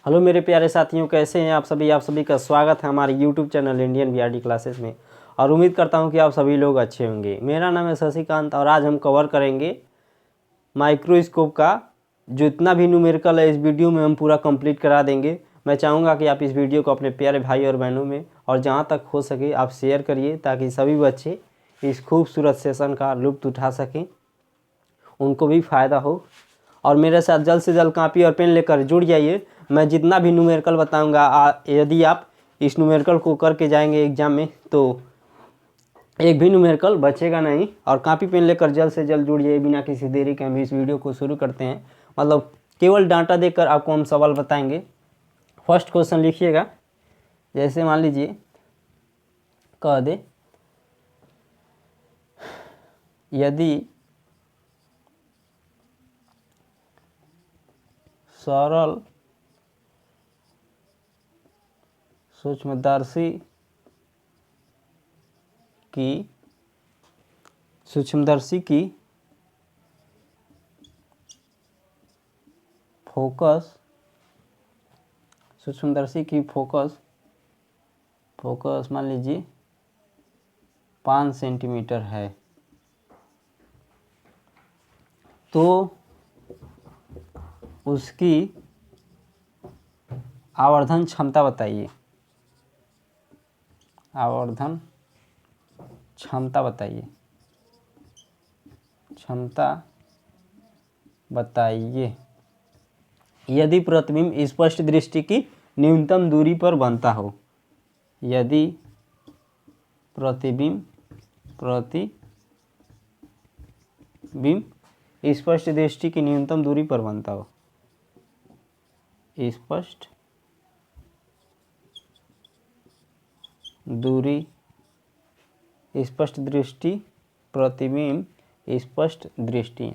Hello मेरे प्यारे साथियों, कैसे हैं आप सभी का स्वागत है हमारे YouTube channel Indian VRD classes में। और उम्मीद करता हूं कि आप सभी लोग अच्छे होंगे। मेरा नाम है शशिकांत और आज हम कवर करेंगे माइक्रोस्कोप का जितना भी न्यूमेरिकल है। इस वीडियो में हम पूरा कंप्लीट करा देंगे। मैं चाहूँगा कि आप इस वीडियो को अपने प्यारे भाई और बहनों में और जहाँ तक हो सके आप शेयर करिए, ताकि सभी बच्चे इस खूबसूरत सेशन का लुत्फ़ उठा सकें, उनको भी फ़ायदा हो। और मेरे साथ जल्द से जल्द कॉपी और पेन लेकर जुड़ जाइए। मैं जितना भी न्यूमेरिकल बताऊंगा, यदि आप इस न्यूमेरिकल को करके जाएंगे एग्ज़ाम में तो एक भी न्यूमेरिकल बचेगा नहीं। और कॉपी पेन लेकर जल्द से जल्द जुड़िए। बिना किसी देरी के हम इस वीडियो को शुरू करते हैं। मतलब केवल डाटा देकर आपको हम सवाल बताएंगे। फर्स्ट क्वेश्चन लिखिएगा। जैसे मान लीजिए कह दे, यदि सरल सूक्ष्मदर्शी की फोकस मान लीजिए 5 सेंटीमीटर है, तो उसकी आवर्धन क्षमता बताइए। आवर्धन क्षमता बताइए यदि प्रतिबिंब स्पष्ट दृष्टि की न्यूनतम दूरी पर बनता हो। यदि प्रतिबिंब स्पष्ट दृष्टि की न्यूनतम दूरी पर बनता हो। स्पष्ट दृष्टि, प्रतिबिंब स्पष्ट दृष्टि,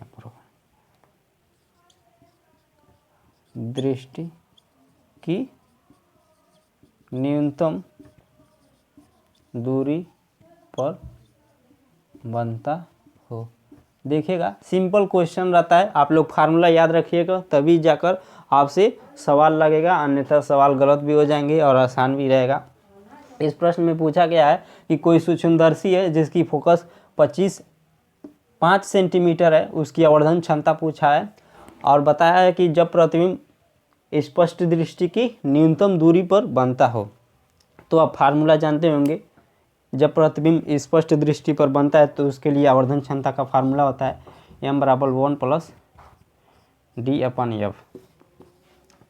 दृष्टि की न्यूनतम दूरी पर बनता हो। देखिएगा, सिंपल क्वेश्चन रहता है। आप लोग फार्मूला याद रखिएगा, तभी जाकर आपसे सवाल लगेगा, अन्यथा सवाल गलत भी हो जाएंगे और आसान भी रहेगा। इस प्रश्न में पूछा गया है कि कोई सूक्ष्मदर्शी है जिसकी फोकस 5 सेंटीमीटर है, उसकी आवर्धन क्षमता पूछा है और बताया है कि जब प्रतिबिंब स्पष्ट दृष्टि की न्यूनतम दूरी पर बनता हो। तो आप फार्मूला जानते होंगे। जब प्रतिबिंब स्पष्ट दृष्टि पर बनता है तो उसके लिए आवर्धन क्षमता का फार्मूला होता है m = 1 + d/f।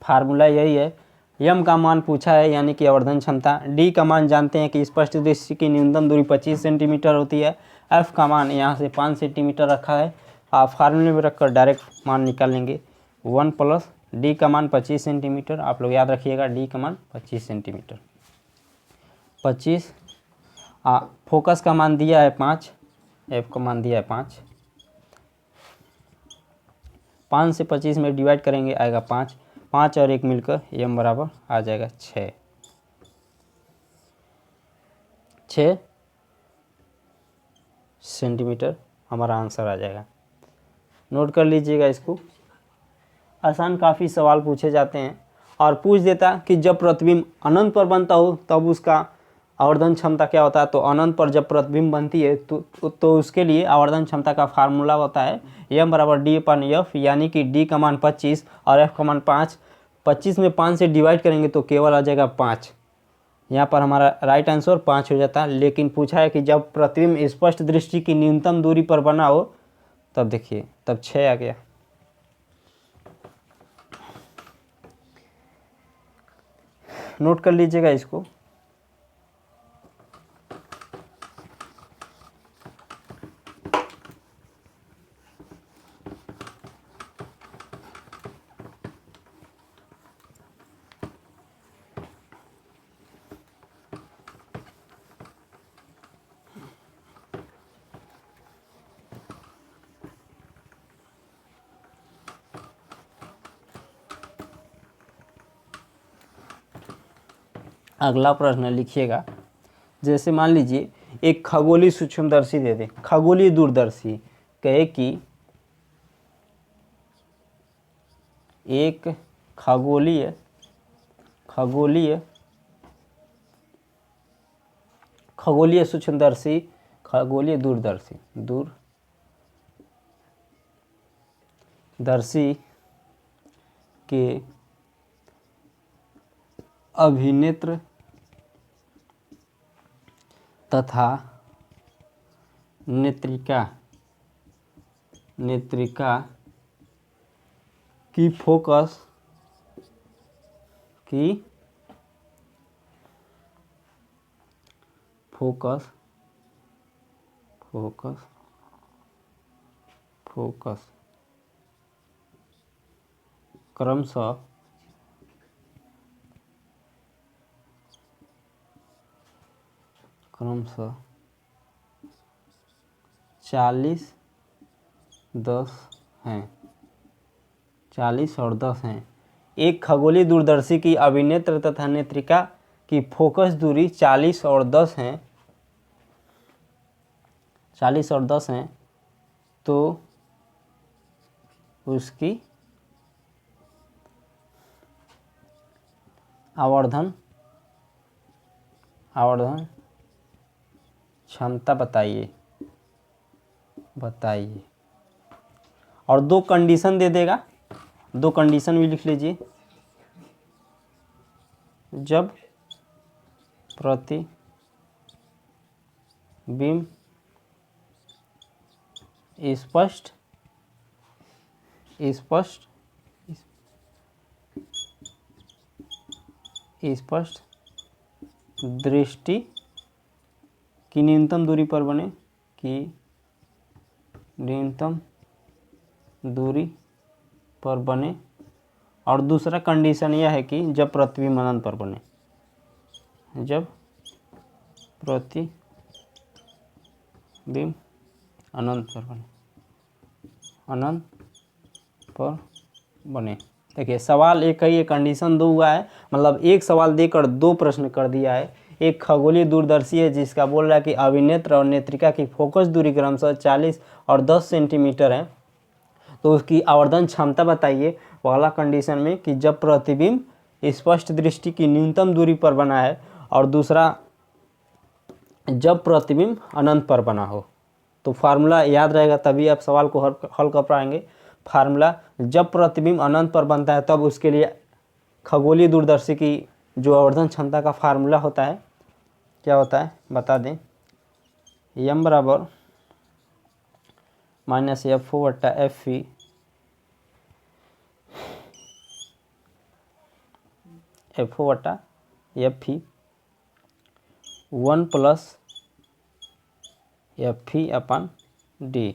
फार्मूला यही है। m का मान पूछा है यानी कि आवर्धन क्षमता, d का मान जानते हैं कि स्पष्ट दृष्टि की न्यूनतम दूरी 25 सेंटीमीटर होती है, f का मान यहाँ से 5 सेंटीमीटर रखा है। आप फार्मूले में रखकर डायरेक्ट मान निकाल लेंगे। 1 + d का मान 25 सेंटीमीटर, आप लोग याद रखिएगा, d का मान 25 सेंटीमीटर। 25 फोकस का मान दिया है 5, f का मान दिया है 5। 5 से 25 में डिवाइड करेंगे, आएगा 5 और 1 मिलकर m बराबर आ जाएगा 6 सेंटीमीटर हमारा आंसर आ जाएगा। नोट कर लीजिएगा इसको। आसान काफ़ी सवाल पूछे जाते हैं और पूछ देता कि जब प्रतिबिंब अनंत पर बनता हो तब उसका आवर्धन क्षमता क्या होता है। तो अनंत पर जब प्रतिबिंब बनती है तो उसके लिए आवर्धन क्षमता का फार्मूला होता है m = d/f, यानी कि d का मान 25 और f का मान 5। 25 में 5 से डिवाइड करेंगे तो केवल आ जाएगा 5। यहाँ पर हमारा राइट आंसर 5 हो जाता है। लेकिन पूछा है कि जब प्रतिबिंब स्पष्ट दृष्टि की न्यूनतम दूरी पर बना हो, तब देखिए, तब 6 आ गया। नोट कर लीजिएगा इसको। अगला प्रश्न लिखिएगा। जैसे मान लीजिए एक खगोलीय सूक्ष्मदर्शी दे दे, खगोलीय दूरदर्शी कहे कि एक खगोलीय खगोलीय खगोलीय सूक्ष्मदर्शी, खगोलीय दूरदर्शी, दूरदर्शी के अभिनेत्र तथा नेत्रिका की फोकस क्रमशः 40-10 हैं, 40 और 10 हैं। एक खगोलीय दूरदर्शी की अभिनेत्र तथा नेत्रिका की फोकस दूरी 40 और 10 हैं, 40 और 10 हैं, तो उसकी आवर्धन क्षमता बताइए। और दो कंडीशन दे देगा, दो कंडीशन भी लिख लीजिए। जब प्रतिबिंब स्पष्ट दृष्टि की न्यूनतम दूरी पर बने, और दूसरा कंडीशन यह है कि जब प्रतिबिंब अनंत पर बने, जब प्रतिबिंब अनंत पर बने। देखिए सवाल एक है, ये कंडीशन दो हुआ है, मतलब एक सवाल देकर दो प्रश्न कर दिया है। एक खगोलीय दूरदर्शी है जिसका बोल रहा है कि अभिनेत्र और नेत्रिका की फोकस दूरी क्रमशः 40 और 10 सेंटीमीटर है, तो उसकी आवर्धन क्षमता बताइए। पहला कंडीशन में कि जब प्रतिबिंब स्पष्ट दृष्टि की न्यूनतम दूरी पर बना है, और दूसरा जब प्रतिबिंब अनंत पर बना हो। तो फार्मूला याद रहेगा तभी आप सवाल को हल कर पाएंगे। फार्मूला जब प्रतिबिंब अनंत पर बनता है तब उसके लिए खगोलीय दूरदर्शी की जो आवर्धन क्षमता का फार्मूला होता है, क्या होता है बता दें। m बराबर -F/F F/F 1 + F/d।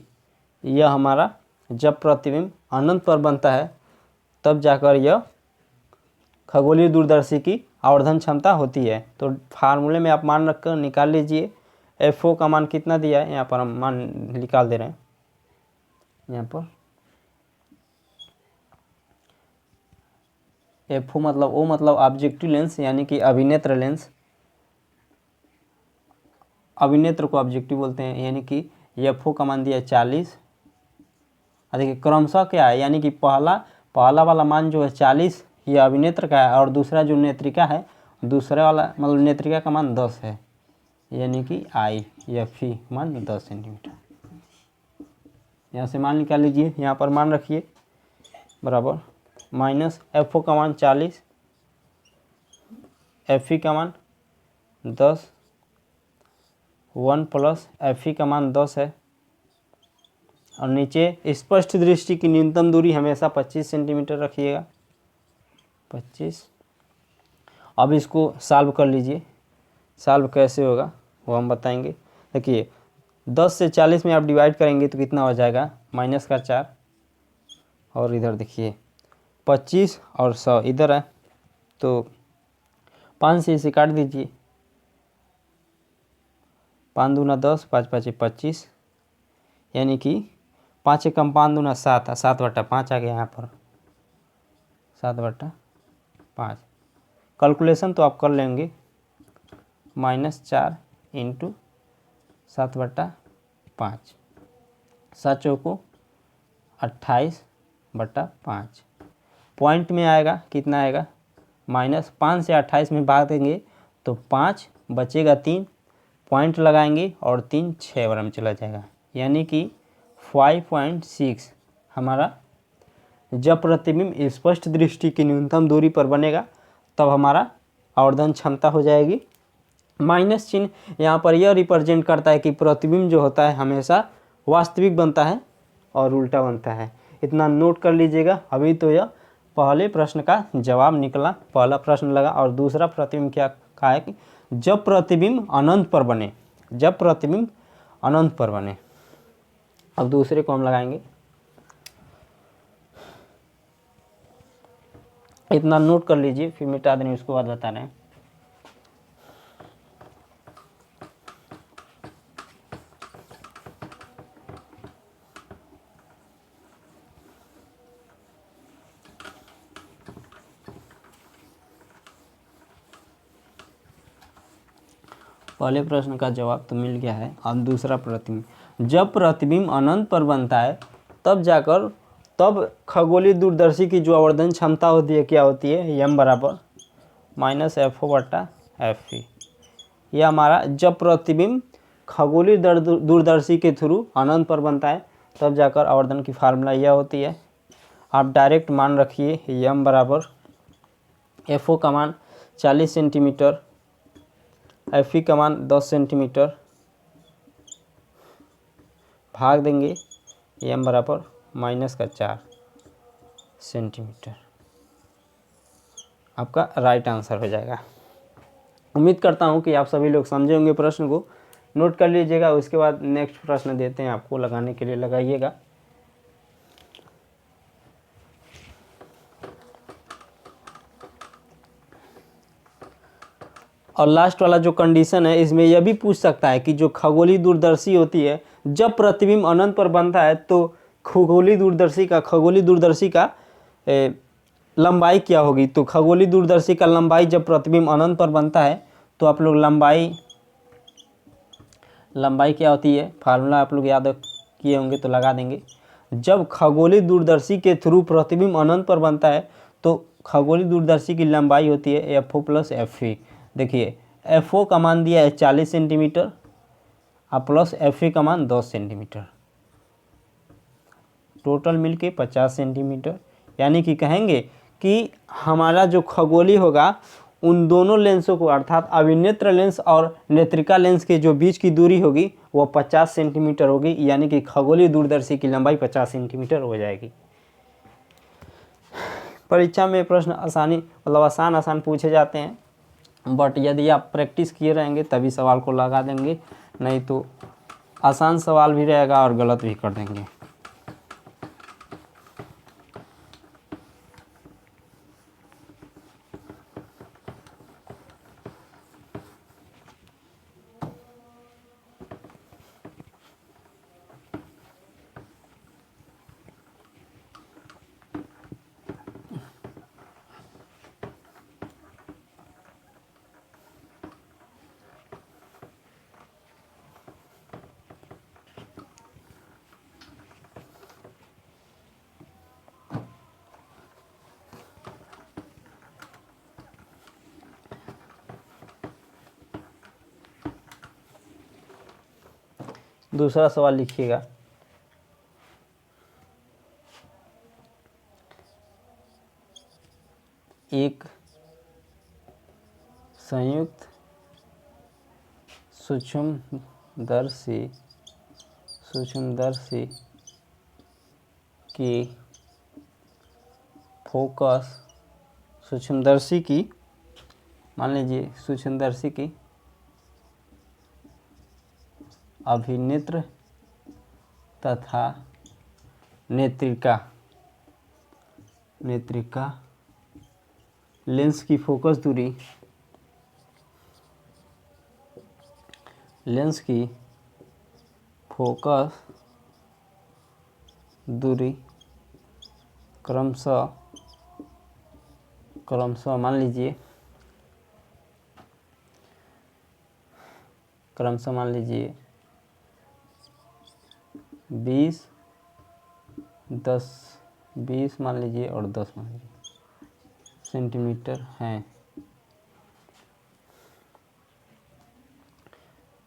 यह हमारा जब प्रतिबिंब अनंत पर बनता है तब जाकर यह खगोलीय दूरदर्शी की आवर्धन क्षमता होती है। तो फार्मूले में आप मान रखकर निकाल लीजिए। F0 का मान कितना दिया है, यहाँ पर हम मान निकाल दे रहे हैं। यहाँ पर F0 मतलब O मतलब ऑब्जेक्टिव लेंस, यानी कि अभिनेत्र लेंस, अभिनेत्र को ऑब्जेक्टिव बोलते हैं, यानी कि F0 का मान दिया है 40। देखिए क्रमशः क्या है, यानी कि पहला वाला मान जो है 40 ये अभिनेत्र का है, और दूसरा जो नेत्रिका है, दूसरे वाला मतलब नेत्रिका का मान 10 है, यानी कि F मान 10 सेंटीमीटर। यहाँ से मान निकाल लीजिए, यहाँ पर मान रखिए बराबर -F0 का मान 40, F का मान 10, 1 + F का मान 10 है, और नीचे स्पष्ट दृष्टि की न्यूनतम दूरी हमेशा 25 सेंटीमीटर रखिएगा, 25। अब इसको सॉल्व कर लीजिए। सॉल्व कैसे होगा वो हम बताएंगे। देखिए 10 से 40 में आप डिवाइड करेंगे तो कितना हो जाएगा, -4, और इधर देखिए 25 और 100 इधर है, तो 5 से इसे काट दीजिए, 5 दूना 10, 5 5 25, यानी कि 5 एकम 5 दूना 7, 7/5 आ गया यहाँ पर, 7/5। कैलकुलेशन तो आप कर लेंगे, -4 × 7/5, 7 चौको 28/5। पॉइंट में आएगा कितना आएगा, -5 से 28 में भाग देंगे तो 5 बचेगा 3, पॉइंट लगाएंगे और 3 6 बार में चला जाएगा, यानी कि 5.6 हमारा जब प्रतिबिंब स्पष्ट दृष्टि की न्यूनतम दूरी पर बनेगा तब हमारा आवर्धन क्षमता हो जाएगी। माइनस चिन्ह यहाँ पर यह रिप्रेजेंट करता है कि प्रतिबिंब जो होता है हमेशा वास्तविक बनता है और उल्टा बनता है। इतना नोट कर लीजिएगा। अभी तो यह पहले प्रश्न का जवाब निकला, पहला प्रश्न लगा। और दूसरा प्रतिबिंब क्या कहा है कि जब प्रतिबिंब अनंत पर बने, जब प्रतिबिंब अनंत पर बने। अब दूसरे को हम लगाएंगे, इतना नोट कर लीजिए, फिर मिटा देंगे, उसके बाद बता रहे हैं। पहले प्रश्न का जवाब तो मिल गया है। अब दूसरा प्रतिबिंब, जब प्रतिबिंब अनंत पर बनता है तब खगोलीय दूरदर्शी की जो आवर्धन क्षमता होती है क्या होती है, m बराबर -FO/FV। यह हमारा जब प्रतिबिंब खगोलीय दूरदर्शी के थ्रू अनंत पर बनता है तब जाकर आवर्धन की फार्मूला यह होती है। आप डायरेक्ट मान रखिए, m बराबर FO का मान 40 सेंटीमीटर, FV का मान 10 सेंटीमीटर, भाग देंगे m बराबर -4 सेंटीमीटर। आपका राइट आंसर हो जाएगा। उम्मीद करता हूँ कि आप सभी लोग समझे होंगे। प्रश्न को नोट कर लीजिएगा, उसके बाद नेक्स्ट प्रश्न देते हैं आपको, लगाने के लिए लगाइएगा। और लास्ट वाला जो कंडीशन है इसमें यह भी पूछ सकता है कि जो खगोलीय दूरदर्शी होती है जब प्रतिबिंब अनंत पर बनता है तो खगोलीय दूरदर्शी का लंबाई क्या होगी। तो खगोलीय दूरदर्शी का लंबाई जब प्रतिबिंब अनंत पर बनता है तो आप लोग लंबाई क्या होती है, फार्मूला आप लोग याद किए होंगे तो लगा देंगे। जब खगोलीय दूरदर्शी के थ्रू प्रतिबिंब अनंत पर बनता है तो खगोलीय दूरदर्शी की लंबाई होती है FO+FV। देखिए FO का मान दिया है 40 सेंटीमीटर और प्लस FV का मान 10 सेंटीमीटर, टोटल मिलके 50 सेंटीमीटर। यानी कि कहेंगे कि हमारा जो खगोलीय होगा उन दोनों लेंसों को, अर्थात अभिनेत्र लेंस और नेत्रिका लेंस के जो बीच की दूरी होगी वो 50 सेंटीमीटर होगी। यानी कि खगोलीय दूरदर्शी की लंबाई 50 सेंटीमीटर हो जाएगी। परीक्षा में प्रश्न आसान पूछे जाते हैं, बट यदि आप प्रैक्टिस किए रहेंगे तभी सवाल को लगा देंगे, नहीं तो आसान सवाल भी रहेगा और गलत भी कर देंगे। दूसरा सवाल लिखिएगा, एक संयुक्त सूक्ष्मदर्शी की फोकस, सूक्ष्मदर्शी की, मान लीजिए सूक्ष्मदर्शी की अभिनेत्र तथा नेत्रिका लेंस की फोकस दूरी, लेंस की फोकस दूरी क्रमशः मान लीजिए 20, 10, 20 मान लीजिए और 10 मान लीजिए सेंटीमीटर हैं,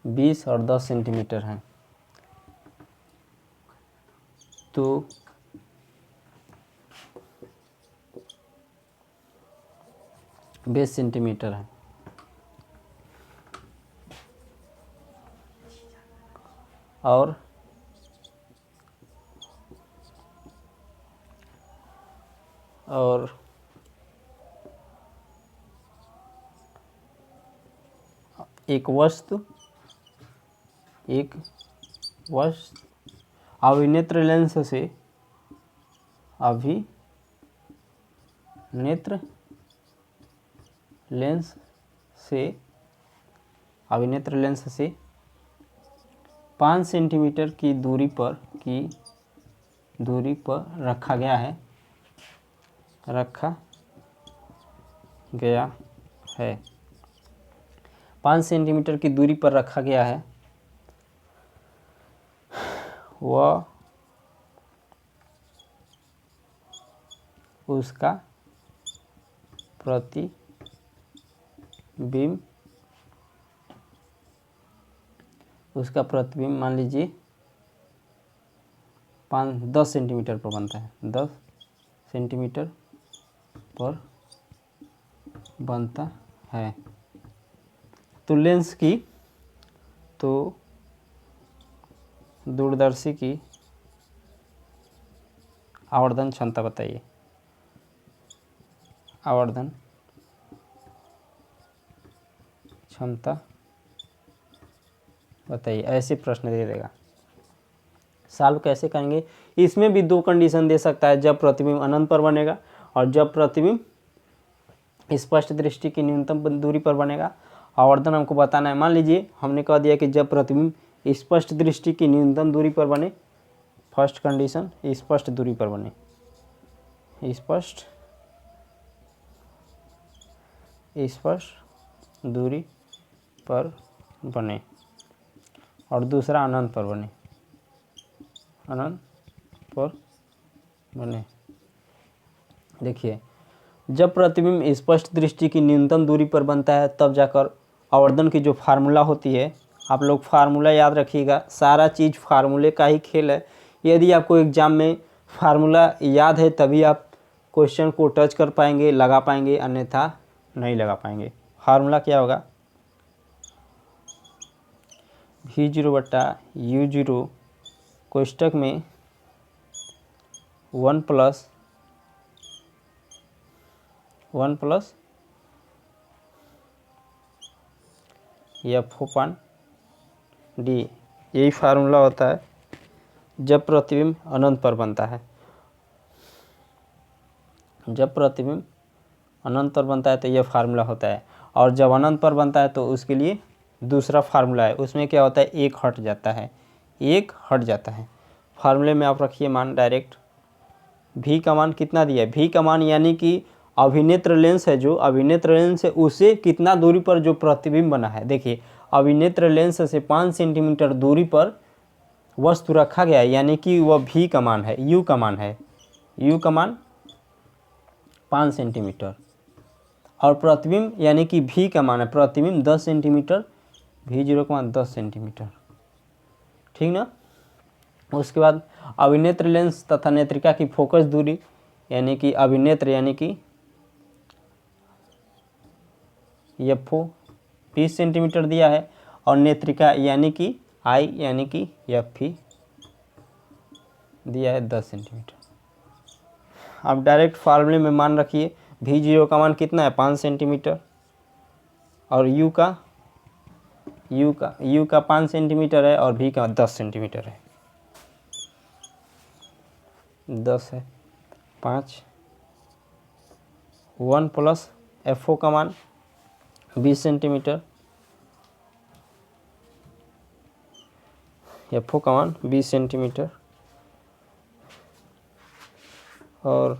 20 और 10 सेंटीमीटर हैं, तो बीस सेंटीमीटर है। और एक वस्तु अभिनेत्र लेंस से अभिनेत्र लेंस से 5 सेंटीमीटर की दूरी पर रखा गया है 5 सेंटीमीटर की दूरी पर रखा गया है, वह उसका प्रतिबिंब मान लीजिए 10 सेंटीमीटर पर बनता है, 10 सेंटीमीटर पर बनता है। तो लेंस की दूरदर्शी की आवर्धन क्षमता बताइए। आवर्धन क्षमता बताइए, ऐसे प्रश्न दे देगा। सॉल्व कैसे करेंगे? इसमें भी दो कंडीशन दे सकता है, जब प्रतिबिंब अनंत पर बनेगा और जब प्रतिबिंब स्पष्ट दृष्टि की न्यूनतम दूरी पर बनेगा। आवर्धन हमको बताना है। मान लीजिए हमने कह दिया कि जब प्रतिबिंब स्पष्ट दृष्टि की न्यूनतम दूरी पर बने, फर्स्ट कंडीशन स्पष्ट दूरी पर बने, स्पष्ट दूरी पर बने, और दूसरा अनंत पर बने, देखिए जब प्रतिबिंब स्पष्ट दृष्टि की न्यूनतम दूरी पर बनता है तब जाकर आवर्धन की जो फार्मूला होती है, आप लोग फार्मूला याद रखिएगा। सारा चीज़ फार्मूले का ही खेल है। यदि आपको एग्जाम में फार्मूला याद है तभी आप क्वेश्चन को टच कर पाएंगे, लगा पाएंगे, अन्यथा नहीं लगा पाएंगे। फार्मूला क्या होगा? V0/U0 कोष्टक में 1 प्लस F/d, यही फार्मूला होता है जब प्रतिबिंब अनंत पर बनता है। जब प्रतिबिंब अनंत पर बनता है तो यह फार्मूला होता है, और जब अनंत पर बनता है तो उसके लिए दूसरा फार्मूला है। उसमें क्या होता है? एक हट जाता है। फार्मूले में आप रखिए मान डायरेक्ट। V का मान कितना दिया है? V का मान यानी कि अभिनेत्र लेंस है, जो अभिनेत्र लेंस है उससे कितना दूरी पर जो प्रतिबिंब बना है। देखिए अभिनेत्र लेंस से 5 सेंटीमीटर दूरी पर वस्तु रखा गया है, यानी कि वह V का मान है, U का मान है, U का मान 5 सेंटीमीटर, और प्रतिबिंब यानी कि V का मान है, प्रतिबिंब 10 सेंटीमीटर, V0 का मान 10 सेंटीमीटर, ठीक ना। उसके बाद अभिनेत्र लेंस तथा नेत्रिका की फोकस दूरी, यानी कि अभिनेत्र यानी कि FO 20 सेंटीमीटर दिया है, और नेत्रिका यानी कि I यानी कि FP दिया है 10 सेंटीमीटर। अब डायरेक्ट फार्मूले में मान रखिए V0 का मान कितना है? 5 सेंटीमीटर, और U का 5 सेंटीमीटर है, और V का 10 सेंटीमीटर है। 10 है 5, 1 प्लस FO का मान 20 सेंटीमीटर, FO का मान 20 सेंटीमीटर, और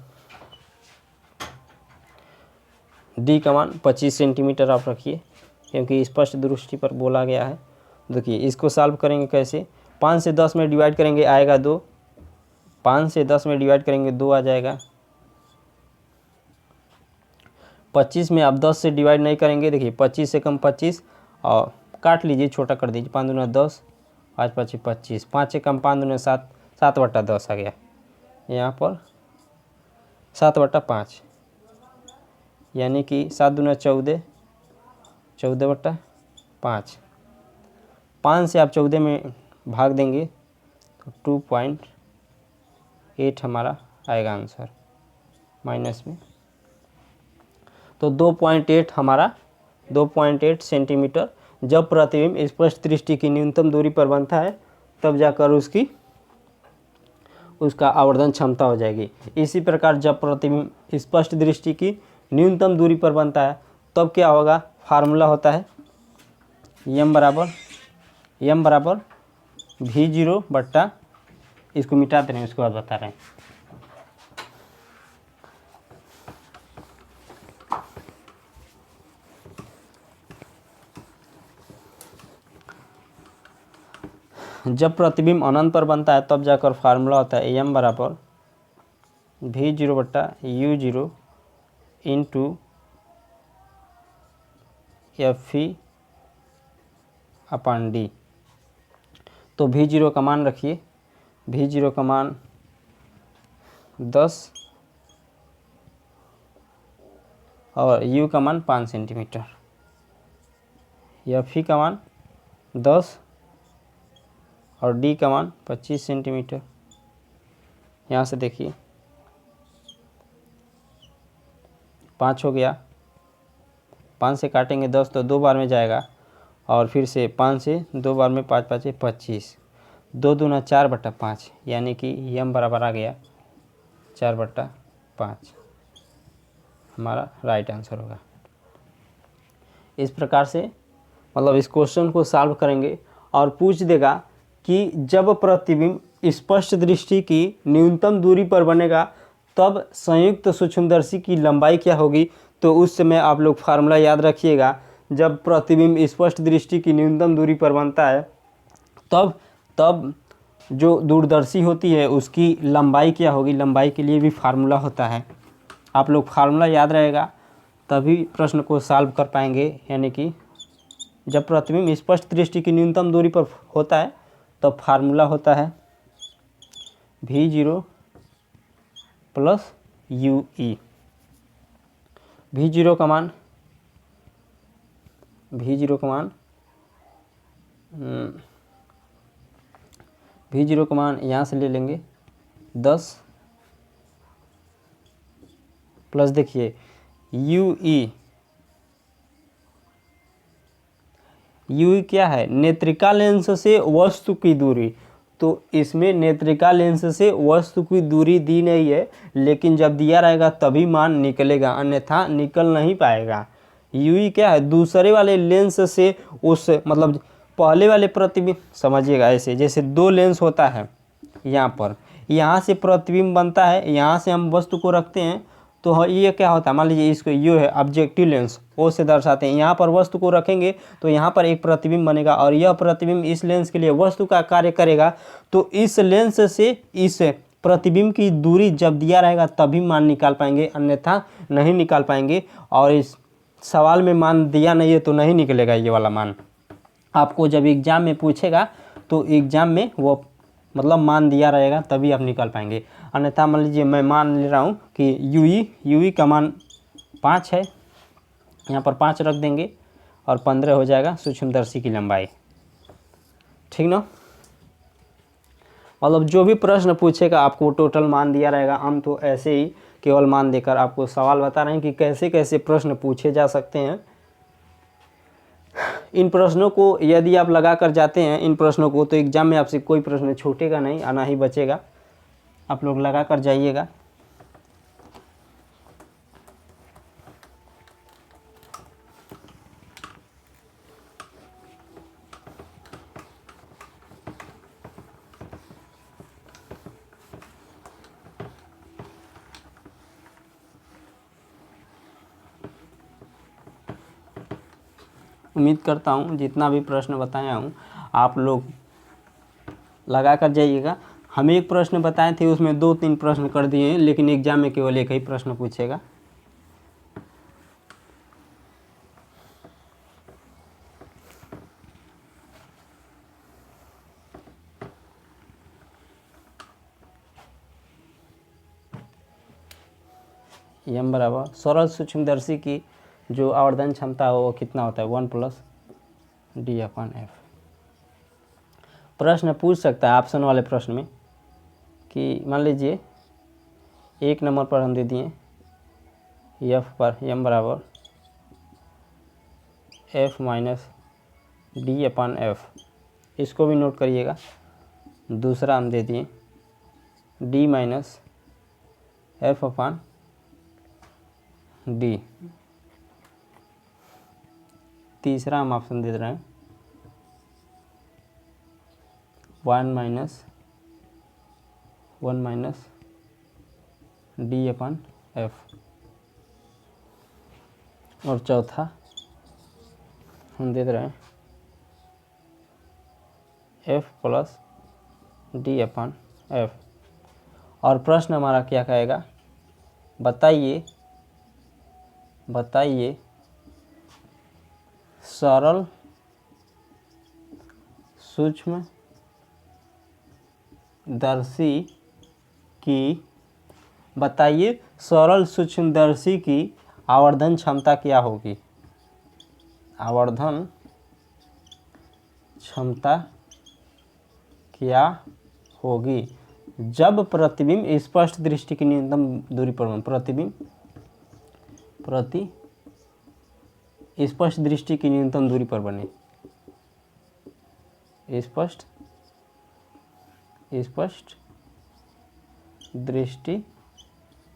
D का मान 25 सेंटीमीटर आप रखिए, क्योंकि स्पष्ट दृष्टि पर बोला गया है। देखिए इसको सॉल्व करेंगे कैसे? 5 से 10 में डिवाइड करेंगे, आएगा 2, 5 से 10 में डिवाइड करेंगे 2 आ जाएगा, 25 में आप 10 से डिवाइड नहीं करेंगे, देखिए 25 से कम 25 और काट लीजिए, छोटा कर दीजिए, 5 दूना 10, 5 5 25, 5 से कम 5 दूना 7, 7/10 आ गया, यहाँ पर 7/5, यानी कि 7 दूना 14, 14/5, 5 से आप 14 में भाग देंगे तो 2.8 हमारा आएगा आंसर माइनस में। तो 2.8 हमारा 2.8 सेंटीमीटर जब प्रतिबिंब स्पष्ट दृष्टि की न्यूनतम दूरी पर बनता है तब जाकर उसका आवर्धन क्षमता हो जाएगी। इसी प्रकार जब प्रतिबिंब स्पष्ट दृष्टि की न्यूनतम दूरी पर बनता है तब क्या होगा, फार्मूला होता है m बराबर V0 बट्टा, इसको मिटा दे रहे हैं, उसके बाद बता रहे हैं। जब प्रतिबिंब अनंत पर बनता है तब जाकर फार्मूला होता है m बराबर V0 बट्टा U0 इंटू F/d। तो V0 का मान रखिए, V0 का मान 10 और U का मान 5 सेंटीमीटर, F का मान 10 और D का मान 25 सेंटीमीटर। यहाँ से देखिए 5 हो गया, 5 से काटेंगे 10 तो 2 बार में जाएगा और फिर से 5 से 2 बार में 5 5 25, 2 दूना 4/5, यानी कि m बराबर आ गया 4/5, हमारा राइट आंसर होगा। इस प्रकार से मतलब इस क्वेश्चन को सॉल्व करेंगे और पूछ देगा कि जब प्रतिबिंब स्पष्ट दृष्टि की न्यूनतम दूरी पर बनेगा तब संयुक्त सूक्ष्मदर्शी की लंबाई क्या होगी। तो उस समय आप लोग फार्मूला याद रखिएगा, जब प्रतिबिंब स्पष्ट दृष्टि की न्यूनतम दूरी पर बनता है तब जो दूरदर्शी होती है उसकी लंबाई क्या होगी, लंबाई के लिए भी फार्मूला होता है। आप लोग फार्मूला याद रहेगा तभी प्रश्न को सॉल्व कर पाएंगे। यानी कि जब प्रतिबिंब स्पष्ट दृष्टि की न्यूनतम दूरी पर होता है तब फार्मूला होता है V0 प्लस UE। V0 का मान यहाँ से ले लेंगे 10 प्लस देखिए UE क्या है, नेत्रिका लेंस से वस्तु की दूरी। तो इसमें नेत्रिका लेंस से वस्तु की दूरी दी नहीं है, लेकिन जब दिया रहेगा तभी मान निकलेगा, अन्यथा निकल नहीं पाएगा। UE क्या है, दूसरे वाले लेंस से उस मतलब पहले वाले प्रतिबिंब, समझिएगा ऐसे जैसे 2 लेंस होता है, यहाँ से प्रतिबिंब बनता है, यहाँ से हम वस्तु को रखते हैं तो ये क्या होता है, मान लीजिए इसको ये है ऑब्जेक्टिव लेंस, ओ से दर्शाते हैं। यहाँ पर वस्तु को रखेंगे तो यहाँ पर एक प्रतिबिंब बनेगा और यह प्रतिबिंब इस लेंस के लिए वस्तु का कार्य करेगा। तो इस लेंस से इस प्रतिबिंब की दूरी जब दिया रहेगा तभी मान निकाल पाएंगे, अन्यथा नहीं निकाल पाएंगे। और इस सवाल में मान दिया नहीं है तो नहीं निकलेगा ये वाला मान। आपको जब एग्जाम में पूछेगा तो एग्जाम में वो मतलब मान दिया रहेगा तभी आप निकाल पाएंगे, अन्यथा मान लीजिए मैं मान ले रहा हूँ कि UE का मान 5 है, यहाँ पर 5 रख देंगे और 15 हो जाएगा सूक्ष्मदर्शी की लंबाई। ठीक ना, मतलब जो भी प्रश्न पूछेगा आपको टोटल मान दिया रहेगा। हम तो ऐसे ही केवल मान देकर आपको सवाल बता रहे हैं कि कैसे कैसे प्रश्न पूछे जा सकते हैं। इन प्रश्नों को यदि आप लगा कर जाते हैं इन प्रश्नों को, तो एग्जाम में आपसे कोई प्रश्न छूटेगा नहीं, आना ही बचेगा। आप लोग लगा कर जाइएगा। उम्मीद करता हूँ जितना भी प्रश्न बताया हूँ आप लोग लगा कर जाइएगा। हम एक प्रश्न बताए थे उसमें 2-3 प्रश्न कर दिए हैं, लेकिन एग्जाम में केवल एक ही प्रश्न पूछेगा। एम बराबर सरल सूक्ष्मदर्शी की जो आवर्धन क्षमता है वो कितना होता है 1 प्लस डी अपन एफ। प्रश्न पूछ सकता है ऑप्शन वाले प्रश्न में कि मान लीजिए 1 नंबर पर हम दे दिए एफ पर एम बराबर एफ माइनस डी अपन एफ, इसको भी नोट करिएगा। दूसरा हम दे दिए डी माइनस एफ अपन डी। तीसरा हम ऑप्शन दे रहे हैं 1 माइनस डी अपन एफ। और चौथा हम दे रहे हैं एफ प्लस डी अपन एफ। और प्रश्न हमारा क्या कहेगा, बताइए सरल सूक्ष्मदर्शी की आवर्धन क्षमता क्या होगी। आवर्धन क्षमता क्या होगी जब प्रतिबिंब स्पष्ट दृष्टि की न्यूनतम दूरी पर बने। स्पष्ट दृष्टि की न्यूनतम दूरी पर बने। स्पष्ट दृष्टि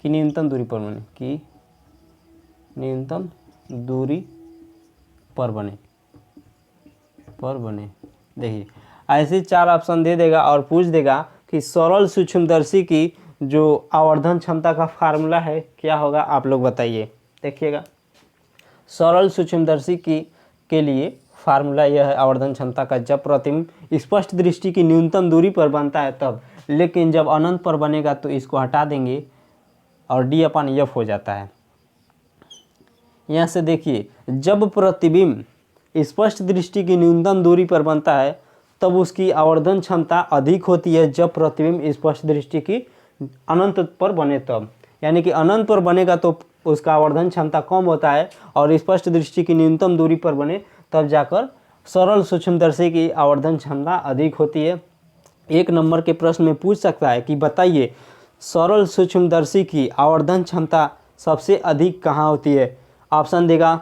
की न्यूनतम दूरी पर बने। देखिए ऐसे 4 ऑप्शन दे देगा और पूछ देगा कि सरल सूक्ष्मदर्शी की जो आवर्धन क्षमता का फार्मूला है क्या होगा, आप लोग बताइए। देखिएगा सरल सूक्ष्मदर्शी के लिए फार्मूला यह है आवर्धन क्षमता का, जब प्रतिबिंब स्पष्ट दृष्टि की न्यूनतम दूरी पर बनता है तब, लेकिन जब अनंत पर बनेगा तो इसको हटा देंगे और डी अपन एफ हो जाता है। यहाँ से देखिए जब प्रतिबिंब स्पष्ट दृष्टि की न्यूनतम दूरी पर बनता है तब उसकी आवर्धन क्षमता अधिक होती है जब प्रतिबिंब स्पष्ट दृष्टि की अनंत पर बने तब। यानी कि अनंत पर बनेगा तो उसका आवर्धन क्षमता कम होता है और स्पष्ट दृष्टि की न्यूनतम दूरी पर बने तब जाकर सरल सूक्ष्मदर्शी की आवर्धन क्षमता अधिक होती है। 1 नंबर के प्रश्न में पूछ सकता है कि बताइए सरल सूक्ष्मदर्शी की आवर्धन क्षमता सबसे अधिक कहाँ होती है। ऑप्शन देगा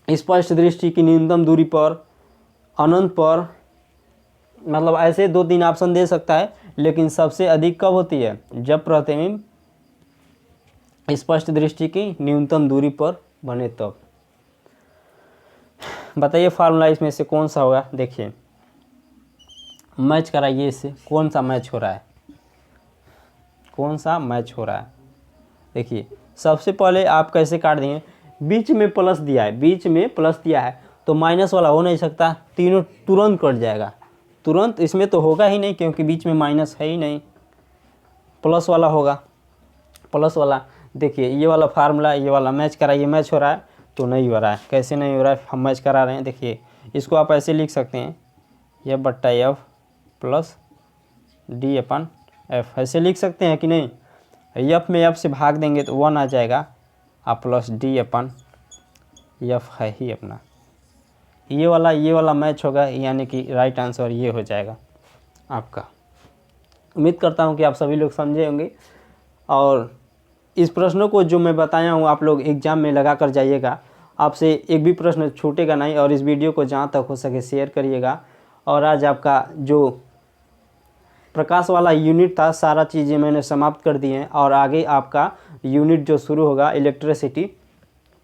स्पष्ट दृष्टि की न्यूनतम दूरी पर, अनंत पर, मतलब ऐसे 2-3 ऑप्शन दे सकता है, लेकिन सबसे अधिक कब होती है जब प्रतिबिंब स्पष्ट दृष्टि की न्यूनतम दूरी पर बने तब। बताइए फार्मूला इसमें से कौन सा होगा। देखिए मैच कराइए इससे, कौन सा मैच हो रहा है। देखिए सबसे पहले आप कैसे काट देंगे, बीच में प्लस दिया है तो माइनस वाला हो नहीं सकता, तीनों तुरंत कट जाएगा। तुरंत इसमें तो होगा ही नहीं क्योंकि बीच में माइनस है ही नहीं, प्लस वाला होगा। प्लस वाला देखिए ये वाला फार्मूला, ये वाला मैच कराइए, मैच हो रहा है तो नहीं हो रहा है। कैसे नहीं हो रहा है, हम मैच करा रहे हैं। देखिए इसको आप ऐसे लिख सकते हैं एफ बट्टा एफ प्लस डी अपन एफ, ऐसे लिख सकते हैं कि नहीं। एफ में एफ से भाग देंगे तो 1 आ जाएगा और प्लस डी अपन एफ है ही अपना। ये वाला मैच होगा, यानी कि राइट आंसर ये हो जाएगा आपका। उम्मीद करता हूँ कि आप सभी लोग समझे होंगे और इस प्रश्नों को जो मैं बताया हूँ आप लोग एग्जाम में लगा कर जाइएगा, आपसे एक भी प्रश्न छूटेगा नहीं। और इस वीडियो को जहाँ तक हो सके शेयर करिएगा। और आज आपका जो प्रकाश वाला यूनिट था सारा चीज़ें मैंने समाप्त कर दी हैं और आगे आपका यूनिट जो शुरू होगा इलेक्ट्रिसिटी,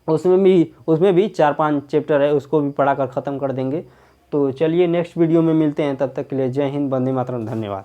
उसमें भी 4-5 चैप्टर है, उसको भी पढ़ा कर ख़त्म कर देंगे। तो चलिए नेक्स्ट वीडियो में मिलते हैं, तब तक के लिए जय हिंद, वंदे मातरम, धन्यवाद।